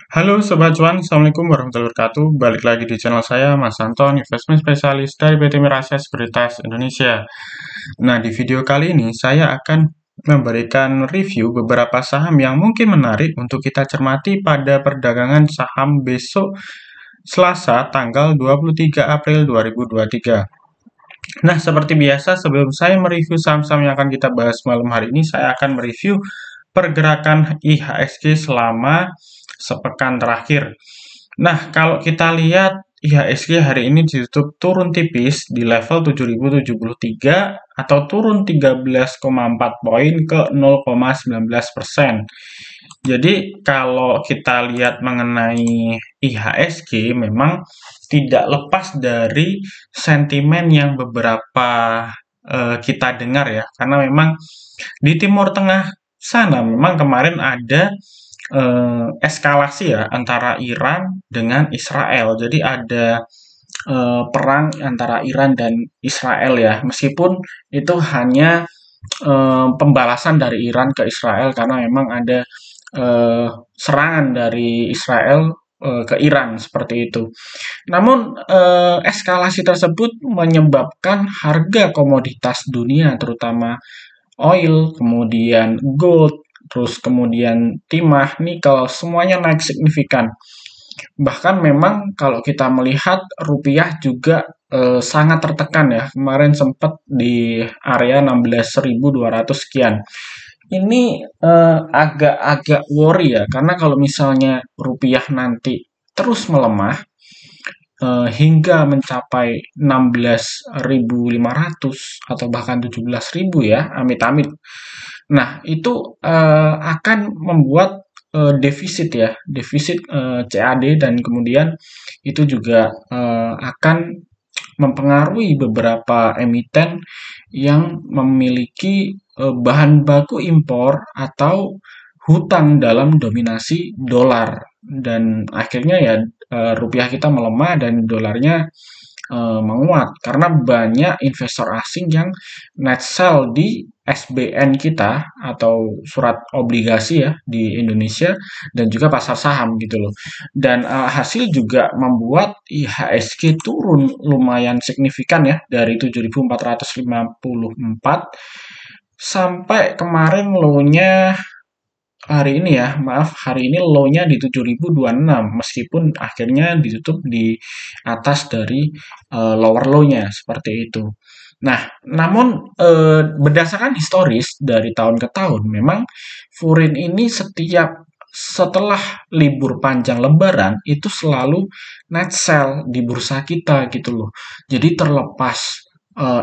Halo Sobat Cuan, Assalamualaikum warahmatullahi wabarakatuh. Balik lagi di channel saya, Mas Anton, investment spesialis dari PT Mirasya Sekuritas Indonesia. Nah, di video kali ini saya akan memberikan review beberapa saham yang mungkin menarik untuk kita cermati pada perdagangan saham besok Selasa tanggal 23 April 2023. Nah, seperti biasa, sebelum saya mereview saham-saham yang akan kita bahas malam hari ini, saya akan mereview pergerakan IHSG selama sepekan terakhir. Nah, kalau kita lihat IHSG hari ini ditutup turun tipis di level 7.073 atau turun 13,4 poin ke 0,19%. Jadi kalau kita lihat mengenai IHSG memang tidak lepas dari sentimen yang beberapa kita dengar ya, karena memang di Timur Tengah sana memang kemarin ada eskalasi ya antara Iran dengan Israel. Jadi ada perang antara Iran dan Israel ya, meskipun itu hanya pembalasan dari Iran ke Israel karena memang ada eh, serangan dari Israel ke Iran seperti itu. Namun eskalasi tersebut menyebabkan harga komoditas dunia terutama oil, kemudian gold, terus kemudian timah, nikel, semuanya naik signifikan. Bahkan memang kalau kita melihat rupiah juga sangat tertekan ya. Kemarin sempat di area 16.200 sekian. Ini agak-agak worry ya, karena kalau misalnya rupiah nanti terus melemah hingga mencapai 16.500 atau bahkan 17.000 ya, amit-amit. Nah, itu akan membuat defisit ya, defisit CAD dan kemudian itu juga akan mempengaruhi beberapa emiten yang memiliki bahan baku impor atau hutang dalam dominasi dolar dan akhirnya ya rupiah kita melemah dan dolarnya menguat karena banyak investor asing yang net sell di SBN kita atau surat obligasi ya di Indonesia dan juga pasar saham gitu loh. Dan hasil juga membuat IHSG turun lumayan signifikan ya dari 7.454 sampai kemarin low-nya hari ini ya, maaf, hari ini low-nya di 7.026 meskipun akhirnya ditutup di atas dari lower low-nya seperti itu. Nah, namun berdasarkan historis dari tahun ke tahun, memang Furin ini setelah libur panjang Lebaran itu selalu net sell di bursa kita gitu loh. Jadi terlepas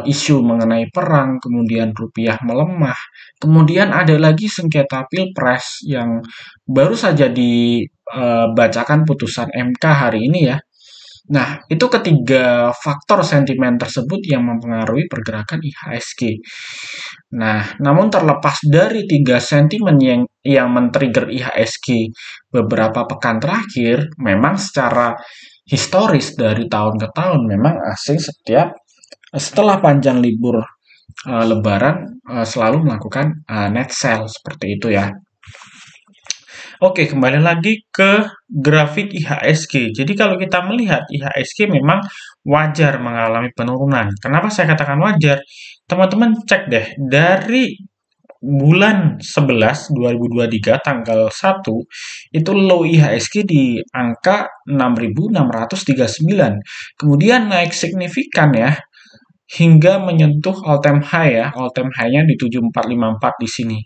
isu mengenai perang, kemudian rupiah melemah, kemudian ada lagi sengketa pilpres yang baru saja dibacakan putusan MK hari ini ya. Nah, itu ketiga faktor sentimen tersebut yang mempengaruhi pergerakan IHSG. Nah, namun terlepas dari tiga sentimen yang men-trigger IHSG beberapa pekan terakhir, memang secara historis dari tahun ke tahun memang asing setelah panjang libur Lebaran selalu melakukan net sale seperti itu ya. Oke, kembali lagi ke grafik IHSG. Jadi kalau kita melihat IHSG memang wajar mengalami penurunan. Kenapa saya katakan wajar? Teman-teman cek deh, dari bulan 11 2023 tanggal 1 itu low IHSG di angka 6.639. Kemudian naik signifikan ya hingga menyentuh all time high ya, all time high-nya di 7454 di sini.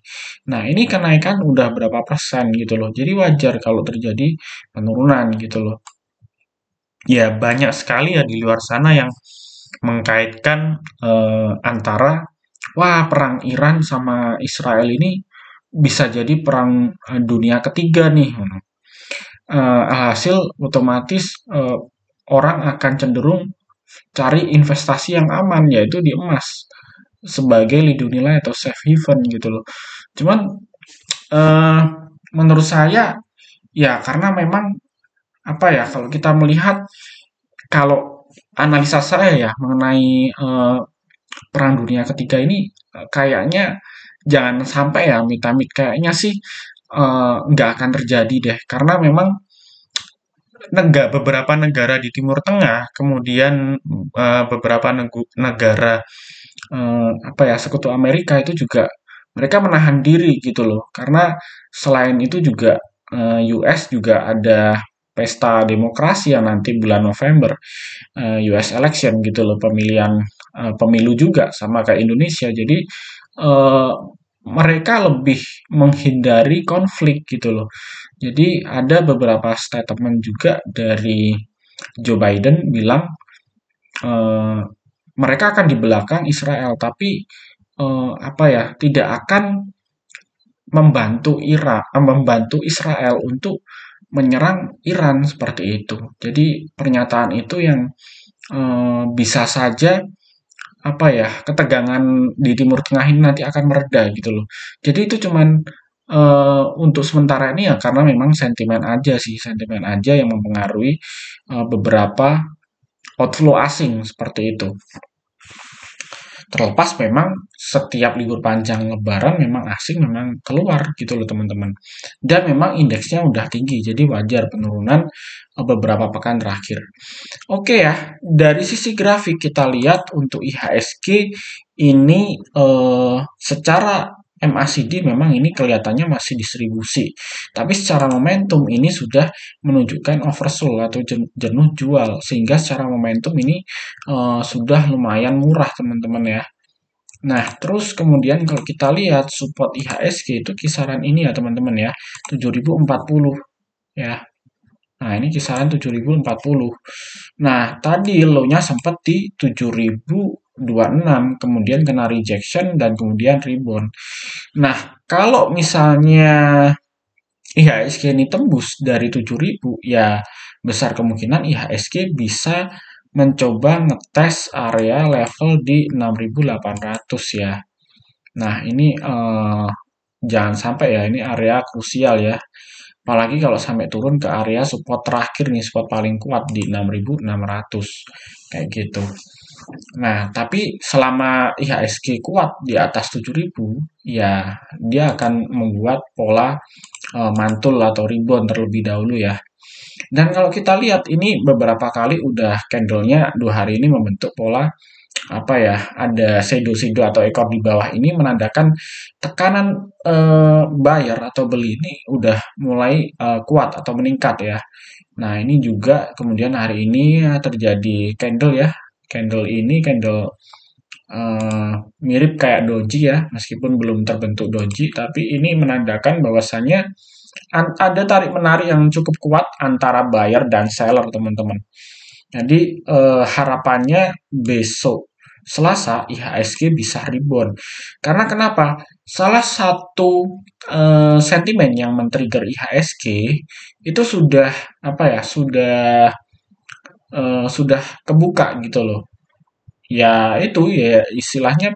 Nah, ini kenaikan udah berapa persen gitu loh. Jadi wajar kalau terjadi penurunan gitu loh. Ya, banyak sekali ya di luar sana yang mengkaitkan antara wah perang Iran sama Israel ini bisa jadi perang dunia ketiga nih. Alhasil otomatis orang akan cenderung cari investasi yang aman yaitu di emas sebagai lindung nilai atau safe haven gitu loh. Cuman eh, menurut saya ya karena memang apa ya kalau kita melihat kalau analisa saya ya mengenai perang dunia ketiga ini kayaknya jangan sampai ya amit-amit kayaknya sih nggak akan terjadi deh karena memang beberapa negara di Timur Tengah, kemudian beberapa negara apa ya, Sekutu Amerika itu juga mereka menahan diri gitu loh. Karena selain itu juga US juga ada pesta demokrasi yang nanti bulan November, US election gitu loh, pemilihan pemilu juga sama kayak Indonesia. Jadi eh, mereka lebih menghindari konflik gitu loh. Jadi ada beberapa statement juga dari Joe Biden bilang eh, mereka akan di belakang Israel, tapi apa ya, tidak akan membantu Israel untuk menyerang Iran seperti itu. Jadi pernyataan itu yang bisa saja apa ya, ketegangan di Timur Tengah ini nanti akan mereda gitu loh. Jadi itu cuman untuk sementara ini ya karena memang sentimen aja sih, sentimen aja yang mempengaruhi beberapa outflow asing seperti itu. Terlepas memang setiap libur panjang lebaran memang asing memang keluar gitu loh teman-teman. Dan memang indeksnya udah tinggi, jadi wajar penurunan beberapa pekan terakhir. Oke ya, dari sisi grafik kita lihat untuk IHSG ini secara MACD memang ini kelihatannya masih distribusi. Tapi secara momentum ini sudah menunjukkan oversold atau jenuh jual. Sehingga secara momentum ini sudah lumayan murah teman-teman ya. Nah, terus kemudian kalau kita lihat support IHSG itu kisaran ini ya teman-teman ya, 7040 ya. Nah, ini kisaran 7040. Nah, tadi low-nya sempat di 7026, kemudian kena rejection dan kemudian rebound. Nah, kalau misalnya IHSG ini tembus dari 7000, ya besar kemungkinan IHSG bisa mencoba ngetes area level di 6800 ya. Nah, ini jangan sampai ya, ini area krusial ya. Apalagi kalau sampai turun ke area support terakhir nih, support paling kuat di 6600 kayak gitu. Nah, tapi selama IHSG kuat di atas 7000, ya dia akan membuat pola mantul atau rebound terlebih dahulu ya. Dan kalau kita lihat ini beberapa kali udah candlenya 2 hari ini membentuk pola apa ya, ada shadow-shadow atau ekor di bawah ini menandakan tekanan buyer atau beli ini udah mulai kuat atau meningkat ya. Nah, ini juga kemudian hari ini terjadi candle ya. Candle ini candle eh, mirip kayak doji ya, meskipun belum terbentuk doji, tapi ini menandakan bahwasannya ada tarik menarik yang cukup kuat antara buyer dan seller teman-teman. Jadi harapannya besok Selasa IHSG bisa rebound. Karena kenapa? Salah satu sentimen yang men-trigger IHSG itu sudah apa ya? Sudah kebuka gitu loh. Ya itu ya istilahnya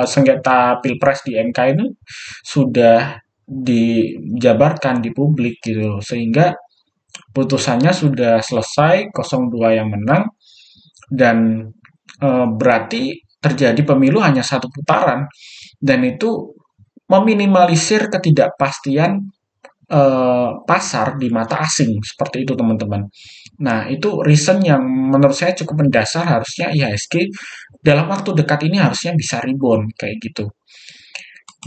sengketa Pilpres di MK itu sudah dijabarkan di publik gitu loh. Sehingga putusannya sudah selesai, 02 yang menang dan berarti terjadi pemilu hanya satu putaran dan itu meminimalisir ketidakpastian pasar di mata asing seperti itu teman-teman. Nah itu reason yang menurut saya cukup mendasar harusnya IHSG dalam waktu dekat ini harusnya bisa rebound kayak gitu.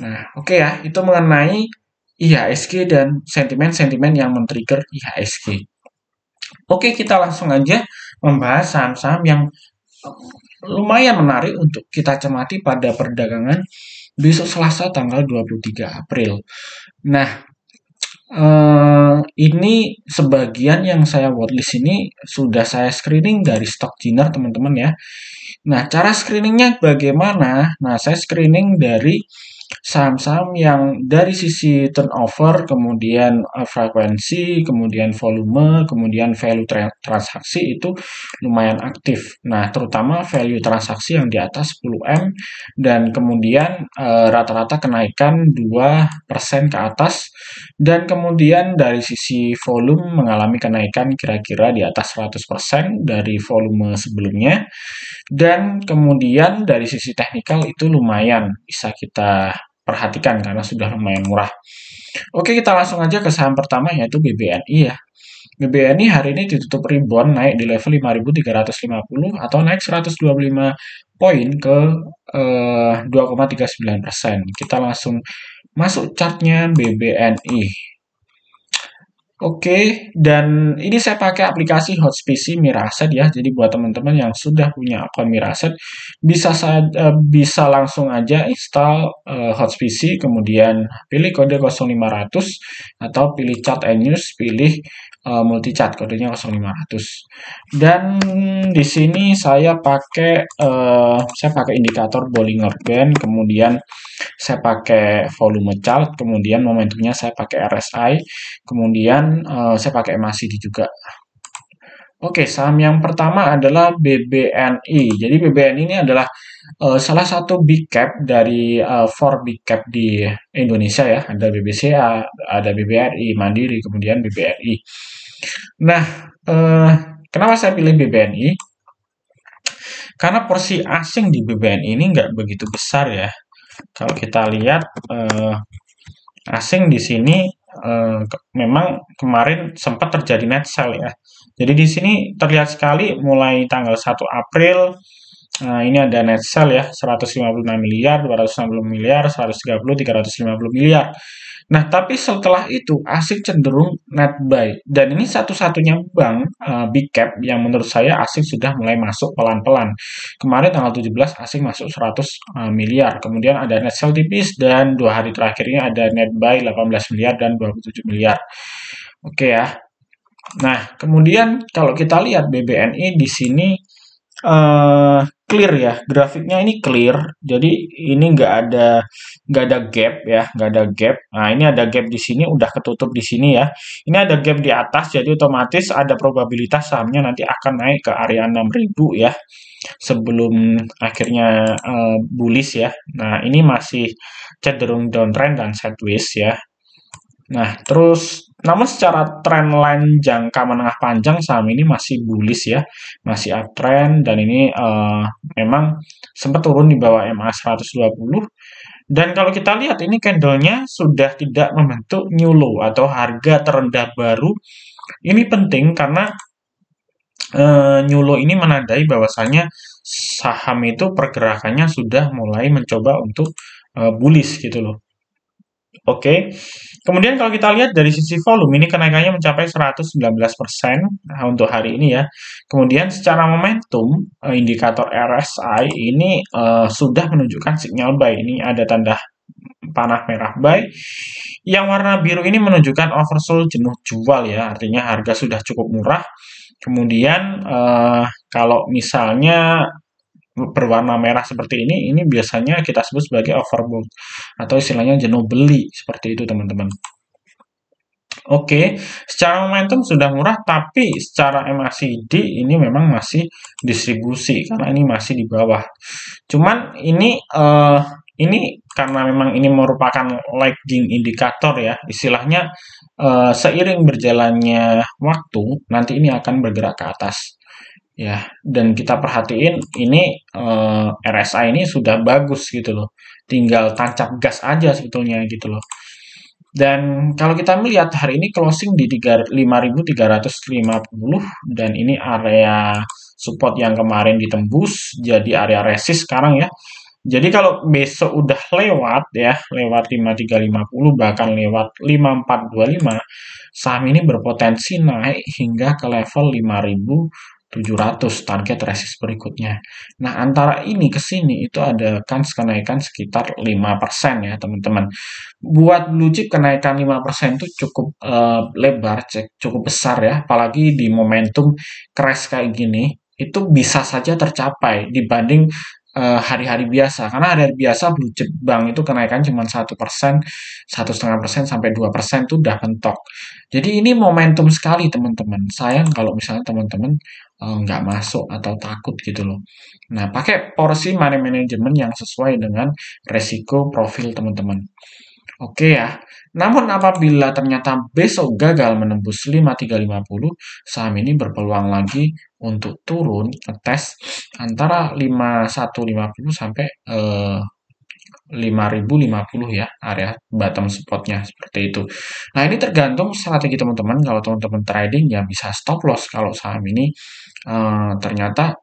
Nah oke ya itu mengenai IHSG dan sentimen-sentimen yang men-trigger IHSG. Oke kita langsung aja membahas saham-saham yang lumayan menarik untuk kita cermati pada perdagangan besok Selasa tanggal 23 April. Nah, ini sebagian yang saya watchlist ini sudah saya screening dari Stockgener teman-teman ya. Nah, cara screeningnya bagaimana? Nah, saya screening dari saham-saham yang dari sisi turnover, kemudian frekuensi, kemudian volume, kemudian value transaksi itu lumayan aktif. Nah, terutama value transaksi yang di atas 10M dan kemudian rata-rata kenaikan 2% ke atas dan kemudian dari sisi volume mengalami kenaikan kira-kira di atas 100% dari volume sebelumnya dan kemudian dari sisi teknikal itu lumayan bisa kita perhatikan karena sudah lumayan murah. Oke, kita langsung aja ke saham pertama yaitu BBNI ya. BBNI hari ini ditutup rebound naik di level 5.350 atau naik 125 poin ke 2,39%. Kita langsung masuk chartnya BBNI. Oke, dan ini saya pakai aplikasi Hotspeed Miraset ya. Jadi buat teman-teman yang sudah punya akun Miraset, bisa langsung aja install Hotspeed, kemudian pilih kode 0500 atau pilih Chat and News, pilih multichat kodenya 0500. Dan di sini saya pakai indikator Bollinger Band, kemudian saya pakai volume chart, kemudian momentumnya saya pakai RSI, kemudian saya pakai MACD juga. Oke, saham yang pertama adalah BBNI. Jadi BBNI ini adalah salah satu big cap dari four big cap di Indonesia ya. Ada BBCA, ada BBRI, Mandiri, kemudian BBRI. Nah, kenapa saya pilih BBNI? Karena porsi asing di BBNI ini nggak begitu besar ya. Kalau kita lihat asing di sini memang kemarin sempat terjadi net sell ya. Jadi di sini terlihat sekali mulai tanggal 1 April ini ada net sell ya 156 miliar, 260 miliar, 130, 350 miliar. Nah, tapi setelah itu asing cenderung net buy dan ini satu-satunya bank big cap yang menurut saya asing sudah mulai masuk pelan-pelan. Kemarin tanggal 17 asing masuk 100 miliar, kemudian ada net sell tipis dan 2 hari terakhirnya ada net buy 18 miliar dan 27 miliar. Oke ya. Nah, kemudian kalau kita lihat BBNI di sini clear ya, grafiknya ini clear, jadi ini nggak ada gap ya, nggak ada gap. Nah, ini ada gap di sini, udah ketutup di sini ya. Ini ada gap di atas, jadi otomatis ada probabilitas sahamnya nanti akan naik ke area 6.000 ya, sebelum akhirnya bullish ya. Nah, ini masih cenderung downtrend dan sideways ya. Nah, terus namun secara trendline jangka menengah panjang saham ini masih bullish ya, masih uptrend dan ini memang sempat turun di bawah MA 120. Dan kalau kita lihat ini candlenya sudah tidak membentuk new low atau harga terendah baru. Ini penting karena new low ini menandai bahwasanya saham itu pergerakannya sudah mulai mencoba untuk bullish gitu loh. Oke. Kemudian kalau kita lihat dari sisi volume ini kenaikannya mencapai 119% untuk hari ini ya. Kemudian secara momentum indikator RSI ini sudah menunjukkan sinyal buy. Ini ada tanda panah merah buy. Yang warna biru ini menunjukkan oversold jenuh jual ya. Artinya harga sudah cukup murah. Kemudian kalau misalnya berwarna merah seperti ini biasanya kita sebut sebagai overbought atau istilahnya jenuh beli seperti itu teman-teman. Oke, secara momentum sudah murah tapi secara MACD ini memang masih distribusi karena ini masih di bawah. Cuman ini karena memang ini merupakan lagging indikator ya, istilahnya seiring berjalannya waktu nanti ini akan bergerak ke atas ya. Dan kita perhatiin ini RSI ini sudah bagus gitu loh, tinggal tancap gas aja sebetulnya gitu loh. Dan kalau kita melihat hari ini closing di 5.350 dan ini area support yang kemarin ditembus jadi area resist sekarang ya. Jadi kalau besok udah lewat ya, lewat 5.350 bahkan lewat 5.425, saham ini berpotensi naik hingga ke level 5.700 target resist berikutnya. Nah, antara ini ke sini itu ada kans kenaikan sekitar 5% ya, teman-teman. Buat blue chip kenaikan 5% itu cukup lebar, cukup besar ya, apalagi di momentum crash kayak gini, itu bisa saja tercapai dibanding hari-hari biasa. Karena hari-hari biasa blue chip bank itu kenaikan cuma 1%, 1,5% sampai 2% itu udah mentok. Jadi ini momentum sekali teman-teman. Sayang kalau misalnya teman-teman nggak masuk atau takut gitu loh. Nah, pakai porsi money management yang sesuai dengan resiko profil teman-teman. Oke ya. Namun apabila ternyata besok gagal menembus 5.350, saham ini berpeluang lagi untuk turun ngetes antara 5.150 sampai 5.050 ya, area bottom spotnya seperti itu. Nah, ini tergantung strategi teman-teman. Kalau teman-teman trading ya bisa stop loss kalau saham ini ternyata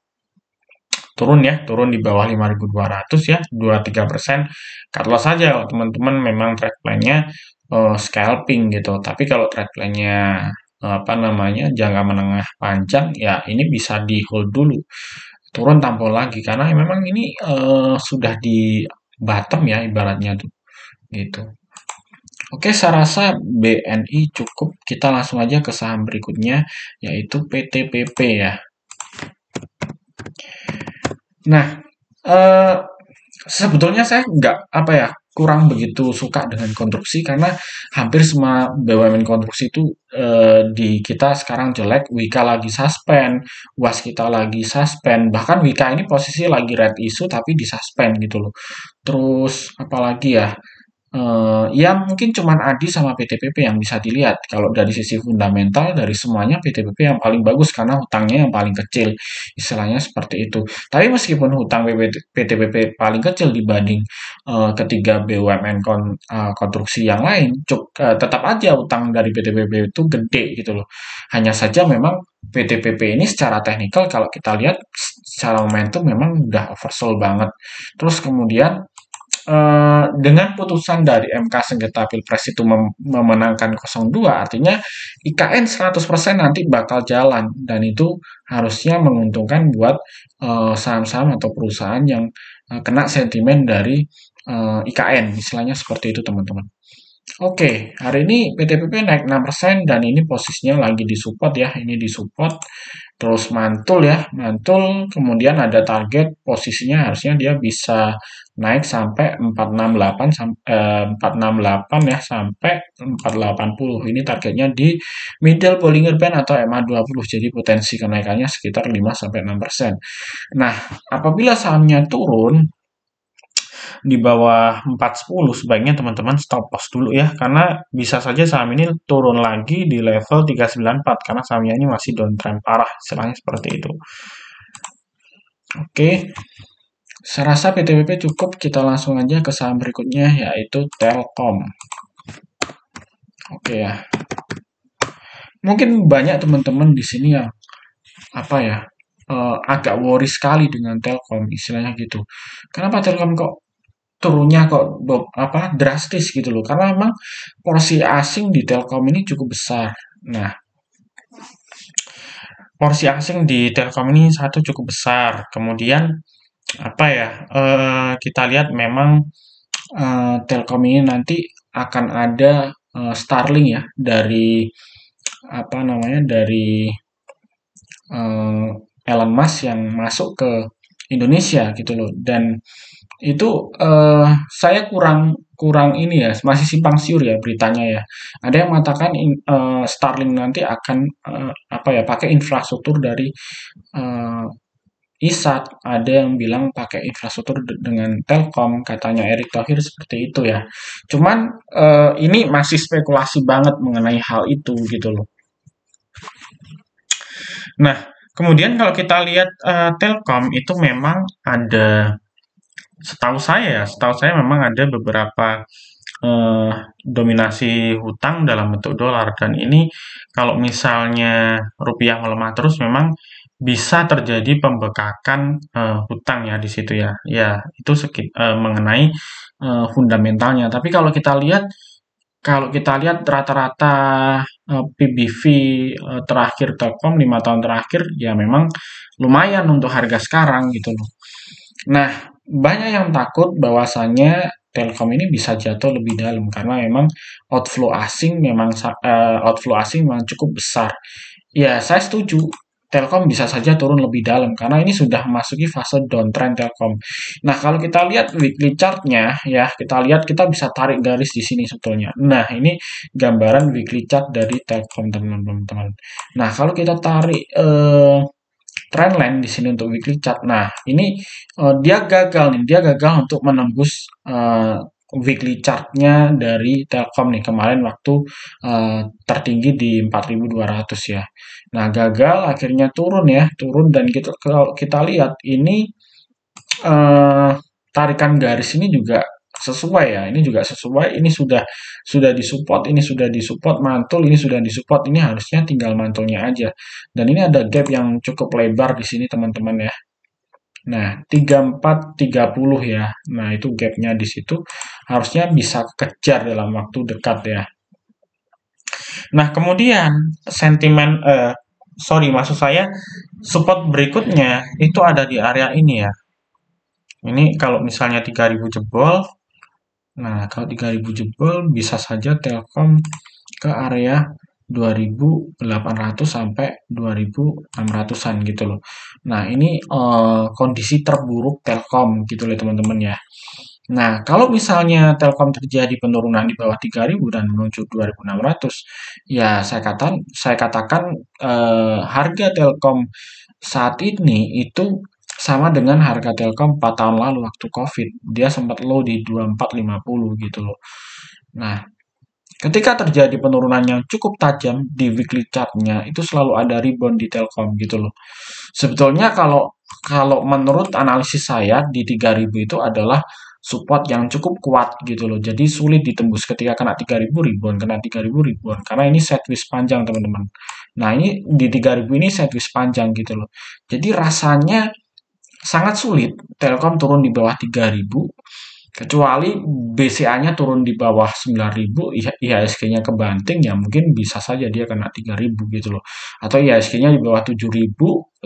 turun ya, turun di bawah 5.200 ya, 2-3%. Cut loss saja kalau teman-teman memang trade plan-nya scalping gitu. Tapi kalau trade plan-nya apa namanya jangka menengah panjang ya ini bisa di hold dulu, turun tampol lagi karena memang ini sudah di bottom ya ibaratnya tuh gitu. Oke, saya rasa BNI cukup. Kita langsung aja ke saham berikutnya yaitu PTPP ya. Nah, eh, sebetulnya saya nggak apa ya kurang begitu suka dengan konstruksi karena hampir semua BUMN konstruksi itu di kita sekarang jelek. Wika lagi suspend, Waskita lagi suspend, bahkan Wika ini posisi lagi red issue tapi disuspend gitu loh. Terus apalagi ya? Ya mungkin cuman Adi sama PTPP yang bisa dilihat. Kalau dari sisi fundamental, dari semuanya PTPP yang paling bagus karena hutangnya yang paling kecil. Istilahnya seperti itu. Tapi meskipun hutang PTPP paling kecil dibanding ketiga BUMN konstruksi yang lain, tetap aja hutang dari PTPP itu gede gitu loh. Hanya saja memang PTPP ini secara teknikal kalau kita lihat secara momentum memang udah oversold banget. Terus kemudian dengan putusan dari MK sengketa Pilpres itu memenangkan 02, artinya IKN 100% nanti bakal jalan dan itu harusnya menguntungkan buat saham-saham atau perusahaan yang kena sentimen dari IKN, istilahnya seperti itu teman-teman. Oke, hari ini PTPP naik 6% dan ini posisinya lagi di support ya, ini di support terus mantul ya, mantul kemudian ada target posisinya harusnya dia bisa naik sampai 468 468 ya sampai 480. Ini targetnya di middle Bollinger Band atau MA20. Jadi potensi kenaikannya sekitar 5 sampai 6%. Nah, apabila sahamnya turun di bawah 410 sebaiknya teman-teman stop loss dulu ya karena bisa saja saham ini turun lagi di level 394 karena sahamnya ini masih downtrend parah istilahnya seperti itu. Oke, saya rasa PTBP cukup, kita langsung aja ke saham berikutnya yaitu Telkom. Oke ya, mungkin banyak teman-teman di sini yang apa ya agak worry sekali dengan Telkom istilahnya gitu. Kenapa Telkom kok turunnya kok apa drastis gitu loh? Karena memang porsi asing di Telkom ini cukup besar. Nah, porsi asing di Telkom ini satu cukup besar. Kemudian apa ya? Kita lihat memang Telkom ini nanti akan ada Starlink ya dari apa namanya dari eh, Elon Musk yang masuk ke Indonesia gitu loh dan itu saya kurang kurang ini ya masih simpang siur ya beritanya ya ada yang mengatakan Starlink nanti akan apa ya pakai infrastruktur dari eh, ISAT ada yang bilang pakai infrastruktur dengan Telkom katanya Erick Thohir seperti itu ya cuman ini masih spekulasi banget mengenai hal itu gitu loh. Nah, kemudian kalau kita lihat Telkom itu memang ada, setahu saya memang ada beberapa eh, dominasi hutang dalam bentuk dolar dan ini kalau misalnya rupiah melemah terus memang bisa terjadi pembekakan hutang ya di situ ya. Ya, itu mengenai fundamentalnya. Tapi kalau kita lihat rata-rata PBV terakhir Telkom 5 tahun terakhir ya memang lumayan untuk harga sekarang gitu loh. Nah, banyak yang takut bahwasannya Telkom ini bisa jatuh lebih dalam karena memang outflow asing memang cukup besar. Ya, saya setuju. Telkom bisa saja turun lebih dalam karena ini sudah memasuki fase downtrend Telkom. Nah, kalau kita lihat weekly chart-nya ya, kita bisa tarik garis di sini sebetulnya. Nah, ini gambaran weekly chart dari Telkom teman-teman. Nah, kalau kita tarik trendline di sini untuk weekly chart. Nah, ini dia gagal untuk menembus weekly chart-nya dari Telkom nih kemarin waktu tertinggi di 4.200 ya. Nah, gagal akhirnya turun ya, turun dan kalau kita lihat ini eh, tarikan garis ini juga sesuai ya. Ini juga sesuai. Ini sudah disupport, ini sudah disupport mantul, ini sudah disupport. Ini harusnya tinggal mantulnya aja. Dan ini ada gap yang cukup lebar di sini teman-teman ya. Nah, 3430 ya. Nah, itu gapnya di situ harusnya bisa kejar dalam waktu dekat ya. Nah, kemudian sentimen sorry, maksud saya support berikutnya itu ada di area ini ya. Ini kalau misalnya 3000 jebol, nah kalau 3000 jebol bisa saja Telkom ke area 2800 sampai 2600-an gitu loh. Nah, ini kondisi terburuk Telkom gitu loh teman-teman ya. Nah, kalau misalnya Telkom terjadi penurunan di bawah 3000 dan menuju 2600, ya saya katakan harga Telkom saat ini itu sama dengan harga Telkom 4 tahun lalu waktu Covid. Dia sempat low di 2450 gitu loh. Nah, ketika terjadi penurunan yang cukup tajam di weekly chart-nya, itu selalu ada rebound di Telkom gitu loh. Sebetulnya kalau kalau menurut analisis saya di 3000 itu adalah support yang cukup kuat gitu loh. Jadi sulit ditembus ketika kena 3000 rebound, kena 3000 rebound. Karena ini sideways panjang teman-teman. Nah ini di 3000 ini sideways panjang gitu loh. Jadi rasanya sangat sulit Telkom turun di bawah 3000 kecuali BCA-nya turun di bawah 9.000, IHSG-nya kebanting ya mungkin bisa saja dia kena 3.000 gitu loh. Atau IHSG-nya di bawah 7.000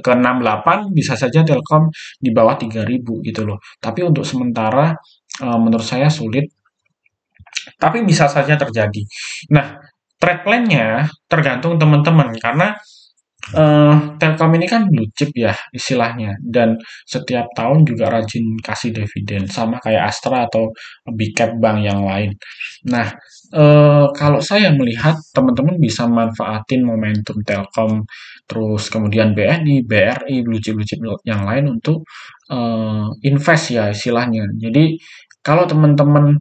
ke 68 bisa saja Telkom di bawah 3.000 gitu loh. Tapi untuk sementara menurut saya sulit, tapi bisa saja terjadi. Nah, trade plan-nya tergantung teman-teman karena Telkom ini kan blue chip ya istilahnya dan setiap tahun juga rajin kasih dividen sama kayak Astra atau big cap bank yang lain. Nah, kalau saya melihat teman-teman bisa manfaatin momentum Telkom, terus kemudian BNI, BRI, blue chip yang lain untuk invest ya istilahnya. Jadi kalau teman-teman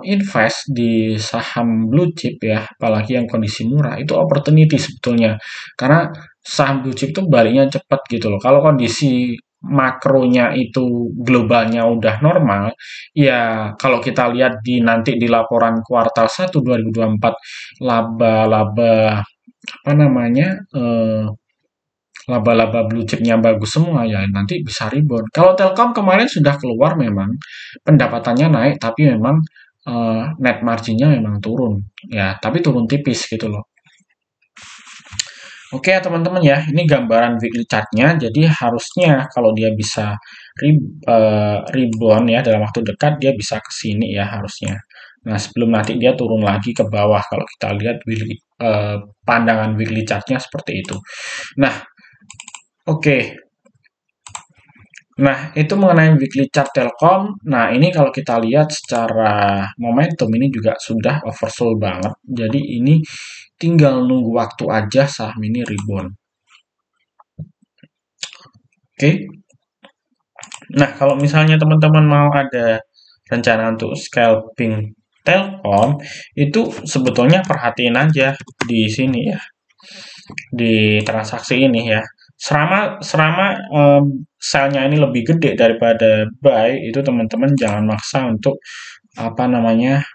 invest di saham blue chip ya, apalagi yang kondisi murah, itu opportunity sebetulnya. Karena saham blue chip itu baliknya cepat gitu loh. Kalau kondisi makronya itu globalnya udah normal, ya kalau kita lihat di nanti di laporan kuartal 1 2024 laba-laba apa namanya laba-laba blue chipnya bagus semua ya nanti bisa rebound. Kalau Telkom kemarin sudah keluar memang pendapatannya naik tapi memang net marginnya memang turun ya tapi turun tipis gitu loh. Oke ya teman-teman ya ini gambaran weekly chartnya jadi harusnya kalau dia bisa rebound ya dalam waktu dekat dia bisa ke sini ya harusnya. Nah sebelum nanti dia turun lagi ke bawah kalau kita lihat pandangan weekly chartnya seperti itu. Nah oke. Nah, itu mengenai weekly chart Telkom. Nah, ini kalau kita lihat secara momentum ini juga sudah oversold banget. Jadi ini tinggal nunggu waktu aja saham ini rebound. Oke. Nah, kalau misalnya teman-teman mau ada rencana untuk scalping Telkom, itu sebetulnya perhatiin aja di sini ya, di transaksi ini ya. Selama selama sell-nya ini lebih gede daripada buy, itu teman-teman jangan maksa untuk apa namanya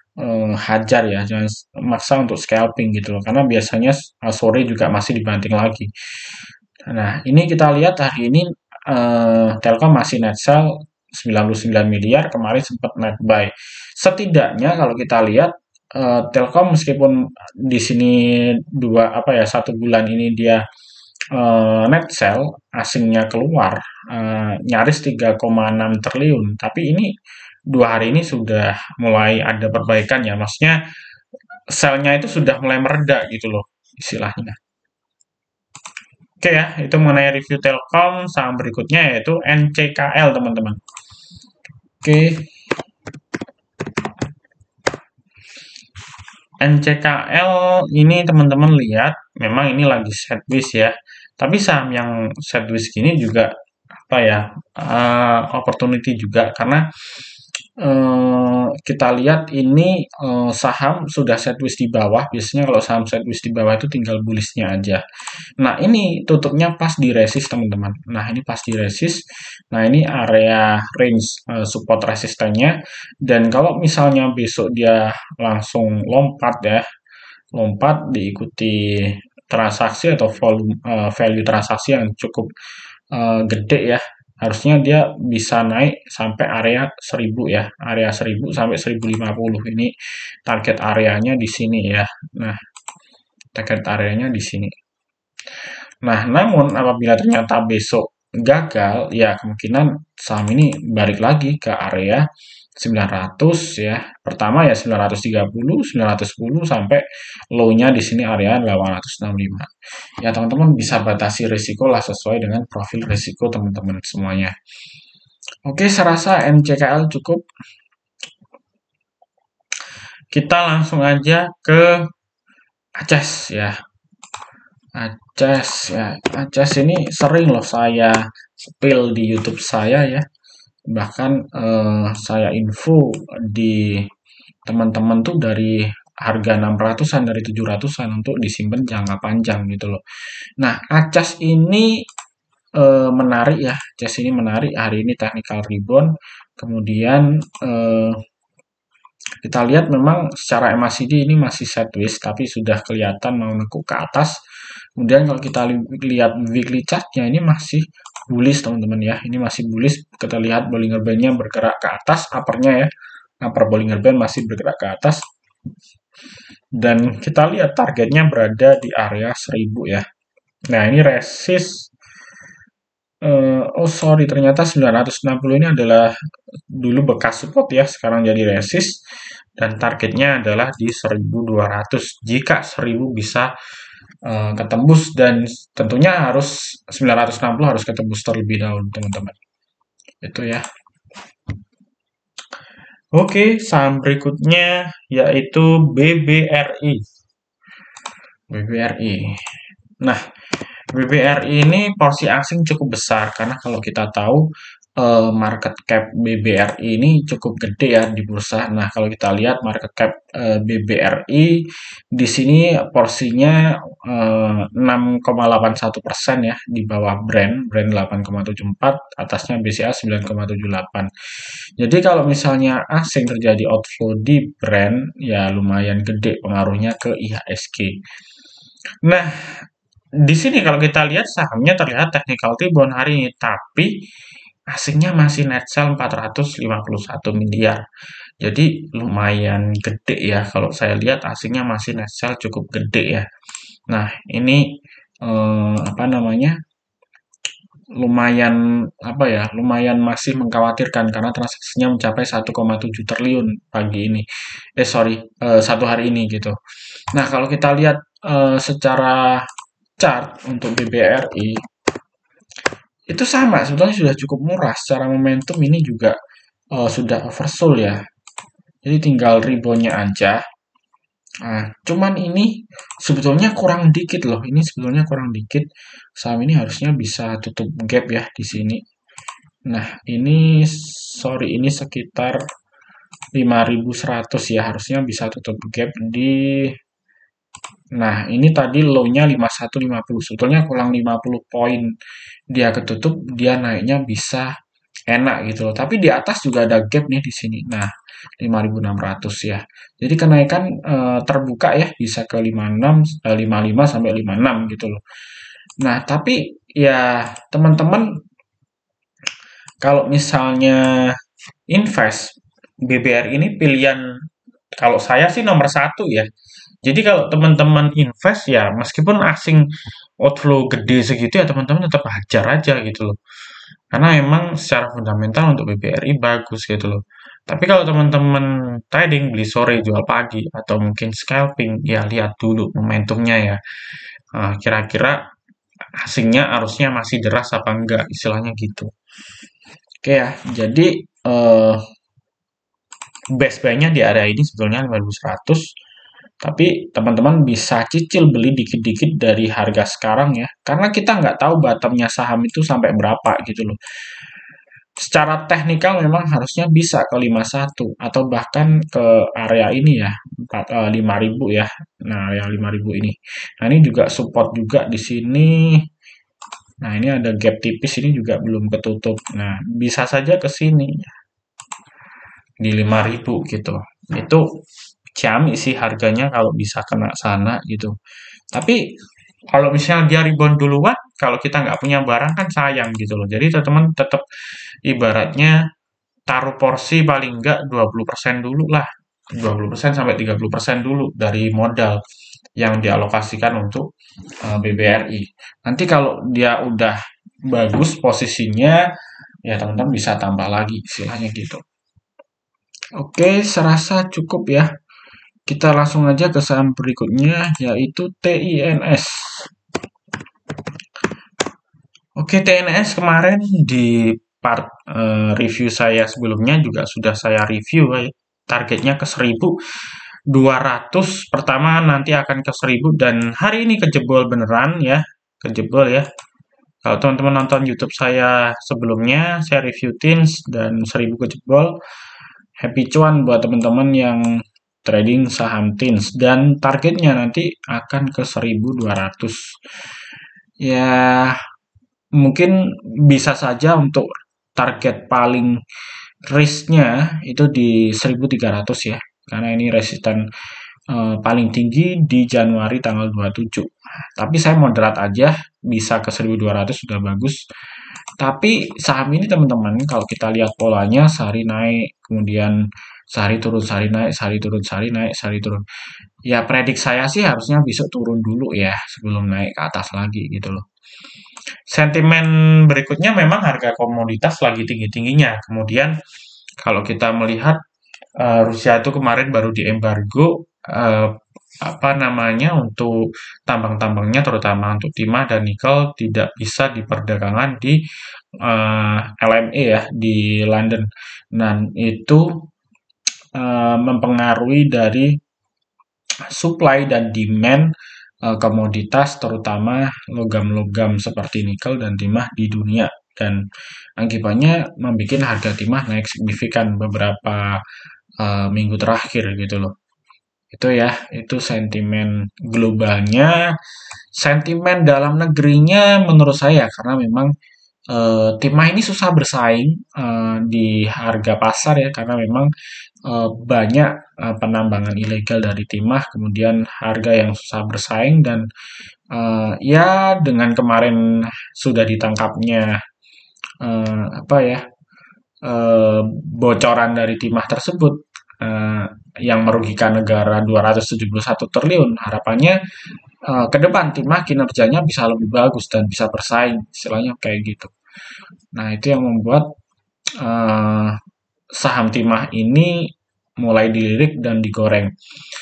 hajar ya, jangan maksa untuk scalping gitu loh, karena biasanya sore juga masih dibanting lagi. Nah, ini kita lihat hari ini Telkom masih net sell 99 miliar, kemarin sempat net buy. Setidaknya kalau kita lihat Telkom meskipun di sini satu bulan ini dia net sell asingnya keluar nyaris 3,6 triliun, tapi ini 2 hari ini sudah mulai ada perbaikan ya, maksudnya sell-nya itu sudah mulai mereda gitu loh istilahnya. Oke ya, itu mengenai review Telkom. Saham berikutnya yaitu NCKL, teman-teman. Oke, NCKL ini teman-teman lihat, memang ini lagi sideways ya. Tapi saham yang sideways gini juga apa ya, opportunity juga karena kita lihat ini saham sudah sideways di bawah. Biasanya kalau saham sideways di bawah itu tinggal bullish-nya aja. Nah, ini tutupnya pas di resist, teman-teman. Nah, ini pas di resist. Nah, ini area range support resistannya. Dan kalau misalnya besok dia langsung lompat ya, lompat diikuti transaksi atau volume value transaksi yang cukup gede ya, harusnya dia bisa naik sampai area 1000 ya, area 1000 sampai 1050. Ini target areanya di sini ya. Nah, target areanya di sini. Nah, namun apabila ternyata besok gagal, ya kemungkinan saham ini balik lagi ke area 900 ya. Pertama ya 930, 910 sampai low-nya di sini area 865. Ya, teman-teman bisa batasi risiko lah sesuai dengan profil risiko teman-teman semuanya. Oke, saya rasa NCKL cukup. Kita langsung aja ke Aces ya. Aces ya. Aces ini sering loh saya spill di YouTube saya ya. Bahkan saya info di teman-teman tuh dari harga 600-an, dari 700-an untuk disimpan jangka panjang gitu loh. Nah, Aces ini menarik ya. Aces ini menarik. Hari ini technical rebound. Kemudian kita lihat memang secara MACD ini masih sideways, tapi sudah kelihatan mau nekuk ke atas. Kemudian kalau kita lihat weekly chartnya ini masih bullish teman-teman ya. Ini masih bullish. Kita lihat Bollinger Band-nya bergerak ke atas, uppernya ya. Upper Bollinger Band masih bergerak ke atas. Dan kita lihat targetnya berada di area 1000 ya. Nah, ini resist. Oh sorry, ternyata 960 ini adalah dulu bekas support ya, sekarang jadi resist. Dan targetnya adalah di 1200. Jika 1000 bisa ketembus, dan tentunya harus 960 harus ketembus terlebih dahulu teman-teman. Itu ya. Oke, saham berikutnya yaitu BBRI. BBRI. Nah, BBRI ini porsi asing cukup besar karena kalau kita tahu market cap BBRI ini cukup gede ya di bursa. Nah, kalau kita lihat market cap BBRI di sini porsinya 6,81% ya, di bawah Brand 8,74, atasnya BCA 9,78. Jadi kalau misalnya asing terjadi outflow di Brand, ya lumayan gede pengaruhnya ke IHSG. Nah, di sini kalau kita lihat sahamnya terlihat technical rebound hari ini, tapi asingnya masih net sell 451 miliar. Jadi lumayan gede ya, kalau saya lihat asingnya masih net sell cukup gede ya. Nah, ini apa namanya? Lumayan apa ya? Lumayan masih mengkhawatirkan karena transaksinya mencapai 1,7 triliun pagi ini. Sorry, satu hari ini gitu. Nah, kalau kita lihat secara chart untuk BBRI itu sama, sebetulnya sudah cukup murah. Secara momentum ini juga sudah oversold ya. Jadi tinggal reboundnya aja. Nah, cuman ini sebetulnya kurang dikit loh. Ini sebetulnya kurang dikit. Saham ini harusnya bisa tutup gap ya di sini. Nah, ini sorry, ini sekitar 5.100 ya, harusnya bisa tutup gap di. Nah, ini tadi low-nya 5150. Sebetulnya kurang 50 poin dia ketutup, dia naiknya bisa enak gitu loh. Tapi di atas juga ada gap nih di sini. Nah, 5.600 ya. Jadi kenaikan terbuka ya, bisa ke 56, 55 sampai 56 gitu loh. Nah, tapi ya teman-teman kalau misalnya invest BBR ini pilihan, kalau saya sih nomor satu ya. Jadi kalau teman-teman invest ya meskipun asing outflow gede segitu ya teman-teman tetap hajar aja gitu loh. Karena emang secara fundamental untuk BBRI bagus gitu loh. Tapi kalau teman-teman trading beli sore jual pagi atau mungkin scalping ya lihat dulu momentumnya ya. Kira-kira asingnya arusnya masih deras apa enggak istilahnya gitu. Oke ya, jadi best buy-nya di area ini sebetulnya 5.100. Tapi teman-teman bisa cicil beli dikit-dikit dari harga sekarang ya. Karena kita nggak tahu bottomnya saham itu sampai berapa gitu loh. secara teknikal memang harusnya bisa ke 51 atau bahkan ke area ini ya 5.000 ya. Nah, yang 5.000 ini. Nah, ini juga support juga di sini. Nah, ini ada gap tipis ini juga belum ketutup. Nah, bisa saja ke sini di 5.000 gitu. Itu ciamik sih harganya kalau bisa kena sana gitu. Tapi kalau misalnya dia rebound duluan, kalau kita nggak punya barang kan sayang gitu loh. Jadi teman-teman tetap ibaratnya taruh porsi paling nggak 20% dulu lah. 20% sampai 30% dulu dari modal yang dialokasikan untuk BBRI. Nanti kalau dia udah bagus posisinya, ya teman-teman bisa tambah lagi istilahnya gitu. Oke, serasa cukup ya. Kita langsung aja ke saham berikutnya, yaitu TINS. Oke, TINS kemarin di part review saya sebelumnya juga sudah saya review ya. Targetnya ke 1.200, pertama nanti akan ke 1.000 dan hari ini kejebol beneran ya. Kejebol ya. Kalau teman-teman nonton YouTube saya sebelumnya, saya review TINS dan 1.000 kejebol. Happy cuan buat teman-teman yang trading saham TINS dan targetnya nanti akan ke 1.200. Ya, mungkin bisa saja untuk target paling risknya itu di 1.300 ya. Karena ini resisten paling tinggi di Januari tanggal 27. Tapi saya moderat aja, bisa ke 1.200 sudah bagus. Tapi saham ini teman-teman, kalau kita lihat polanya sehari naik, kemudian sehari turun, sehari naik, sehari turun, sehari naik, sehari turun. Ya predik saya sih harusnya besok turun dulu ya sebelum naik ke atas lagi gitu loh. Sentimen berikutnya memang harga komoditas lagi tinggi-tingginya. Kemudian kalau kita melihat Rusia itu kemarin baru diembargo apa namanya untuk tambang-tambangnya terutama untuk timah dan nikel tidak bisa diperdagangkan di LME ya di London. Dan itu mempengaruhi dari supply dan demand komoditas terutama logam-logam seperti nikel dan timah di dunia dan akibatnya membuat harga timah naik signifikan beberapa minggu terakhir gitu loh. Itu ya, itu sentimen globalnya. Sentimen dalam negerinya menurut saya karena memang timah ini susah bersaing di harga pasar ya karena memang banyak penambangan ilegal dari timah, kemudian harga yang susah bersaing dan ya dengan kemarin sudah ditangkapnya apa ya bocoran dari timah tersebut eh, yang merugikan negara 271 triliun. Harapannya ke depan timah kinerjanya bisa lebih bagus dan bisa bersaing, istilahnya kayak gitu. Nah, itu yang membuat eh, saham timah ini mulai dilirik dan digoreng.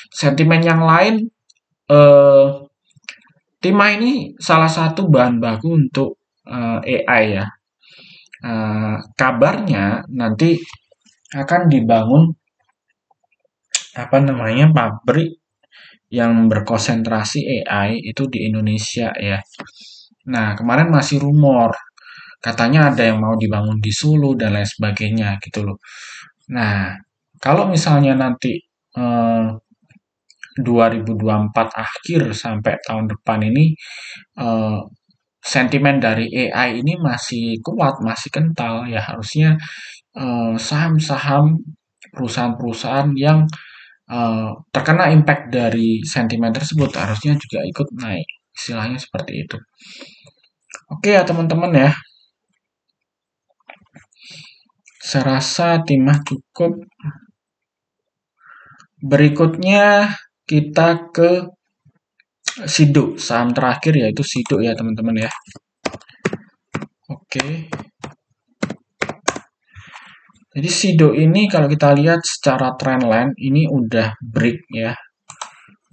Sentimen yang lain, eh, timah ini salah satu bahan baku untuk AI ya. Kabarnya nanti akan dibangun apa namanya pabrik yang berkonsentrasi AI itu di Indonesia ya. Nah, kemarin masih rumor, katanya ada yang mau dibangun di Solo dan lain sebagainya gitu loh. Nah, kalau misalnya nanti eh, 2024 akhir sampai tahun depan ini eh, sentimen dari AI ini masih kuat, masih kental ya harusnya saham-saham perusahaan-perusahaan yang terkena impact dari sentimen tersebut harusnya juga ikut naik. Istilahnya seperti itu. Oke ya teman-teman ya, saya rasa timah cukup. Berikutnya kita ke Sido, saham terakhir yaitu Sido ya teman-teman ya. Oke. Jadi Sido ini kalau kita lihat secara trendline ini udah break ya.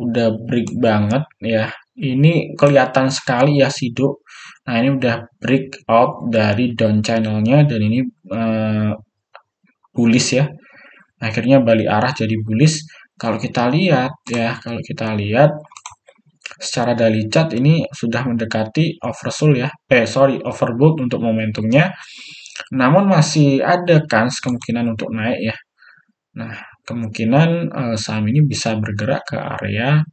Udah break banget ya. Ini kelihatan sekali ya Sido. Nah, ini udah break out dari down channelnya dan ini bullish ya. Akhirnya balik arah jadi bullish. Kalau kita lihat ya, kalau kita lihat secara daily chart ini sudah mendekati oversold ya. Sorry, overbought untuk momentumnya. Namun masih ada kans kemungkinan untuk naik ya. Nah, kemungkinan saham ini bisa bergerak ke area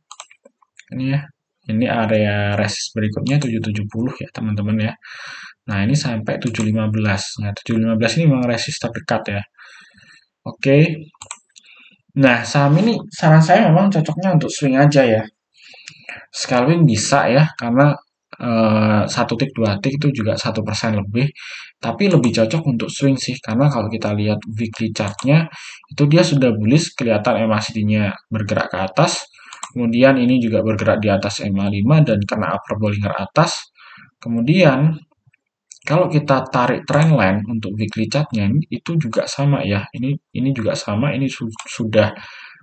ini ya. Ini area resist berikutnya 770 ya teman-teman ya. Nah, ini sampai 715. Nah, 715 ini memang resist terdekat ya. Oke. Nah, saham ini saran saya memang cocoknya untuk swing aja ya. Scalping bisa ya, karena 1 tick 2 tick itu juga 1% lebih, tapi lebih cocok untuk swing sih, karena kalau kita lihat weekly chartnya itu dia sudah bullish, kelihatan MACD-nya bergerak ke atas, kemudian ini juga bergerak di atas MA5 dan kena upper Bollinger atas. Kemudian kalau kita tarik trendline untuk weekly chartnya itu juga sama ya, ini juga sama, ini sudah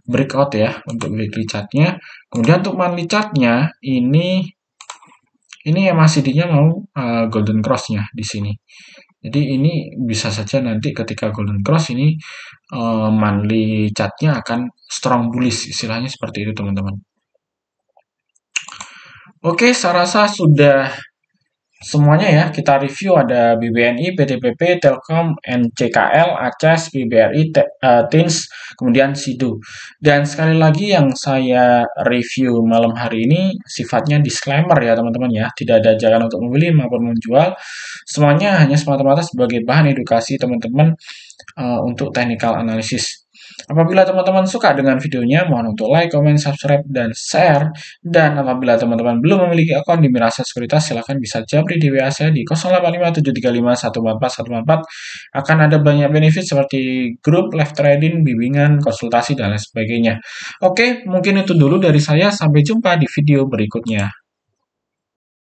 breakout ya untuk weekly chartnya. Kemudian untuk monthly chartnya ini MACD-nya mau golden cross-nya di sini. Jadi ini bisa saja nanti ketika golden cross ini monthly chart-nya akan strong bullish, istilahnya seperti itu teman-teman. Oke, saya rasa sudah semuanya ya, kita review ada BBNI, PTPP, Telkom, NCKL, Aces, BBRI, TINS, kemudian SIDO. Dan sekali lagi yang saya review malam hari ini sifatnya disclaimer ya teman-teman ya, tidak ada ajakan untuk membeli maupun menjual. Semuanya hanya semata-mata sebagai bahan edukasi teman-teman untuk technical analysis. Apabila teman-teman suka dengan videonya, mohon untuk like, comment, subscribe, dan share. Dan apabila teman-teman belum memiliki akun di Mirasa Sekuritas, silahkan bisa japri di WA saya di 085735144144. Akan ada banyak benefit seperti grup, live trading, bimbingan, konsultasi, dan lain sebagainya. Oke, mungkin itu dulu dari saya. Sampai jumpa di video berikutnya.